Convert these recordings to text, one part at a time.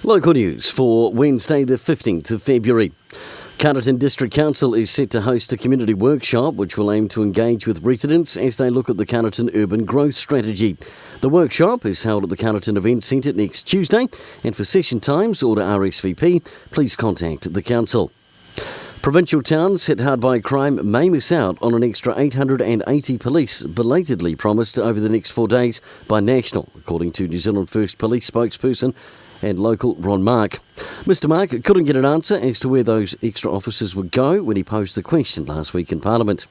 Local news for Wednesday the 15th of February. Carterton District Council is set to host a community workshop which will aim to engage with residents as they look at the Carterton urban growth strategy. The workshop is held at the Carterton Event Centre next Tuesday, and for session times or to RSVP, please contact the council. Provincial towns hit hard by crime may miss out on an extra 880 police belatedly promised over the next 4 days by National, according to New Zealand First Police spokesperson and local Ron Mark. Mr Mark couldn't get an answer as to where those extra officers would go when he posed the question last week in Parliament.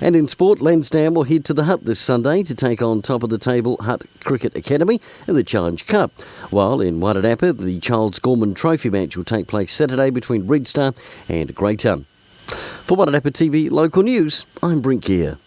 And in sport, Lansdowne will head to the Hutt this Sunday to take on top-of-the-table Hutt Cricket Academy in the Challenge Cup, while in Wairarapa, the Charles Gorman Trophy match will take place Saturday between Red Star and Greytown. For Wairarapa TV Local News, I'm Brent Gare.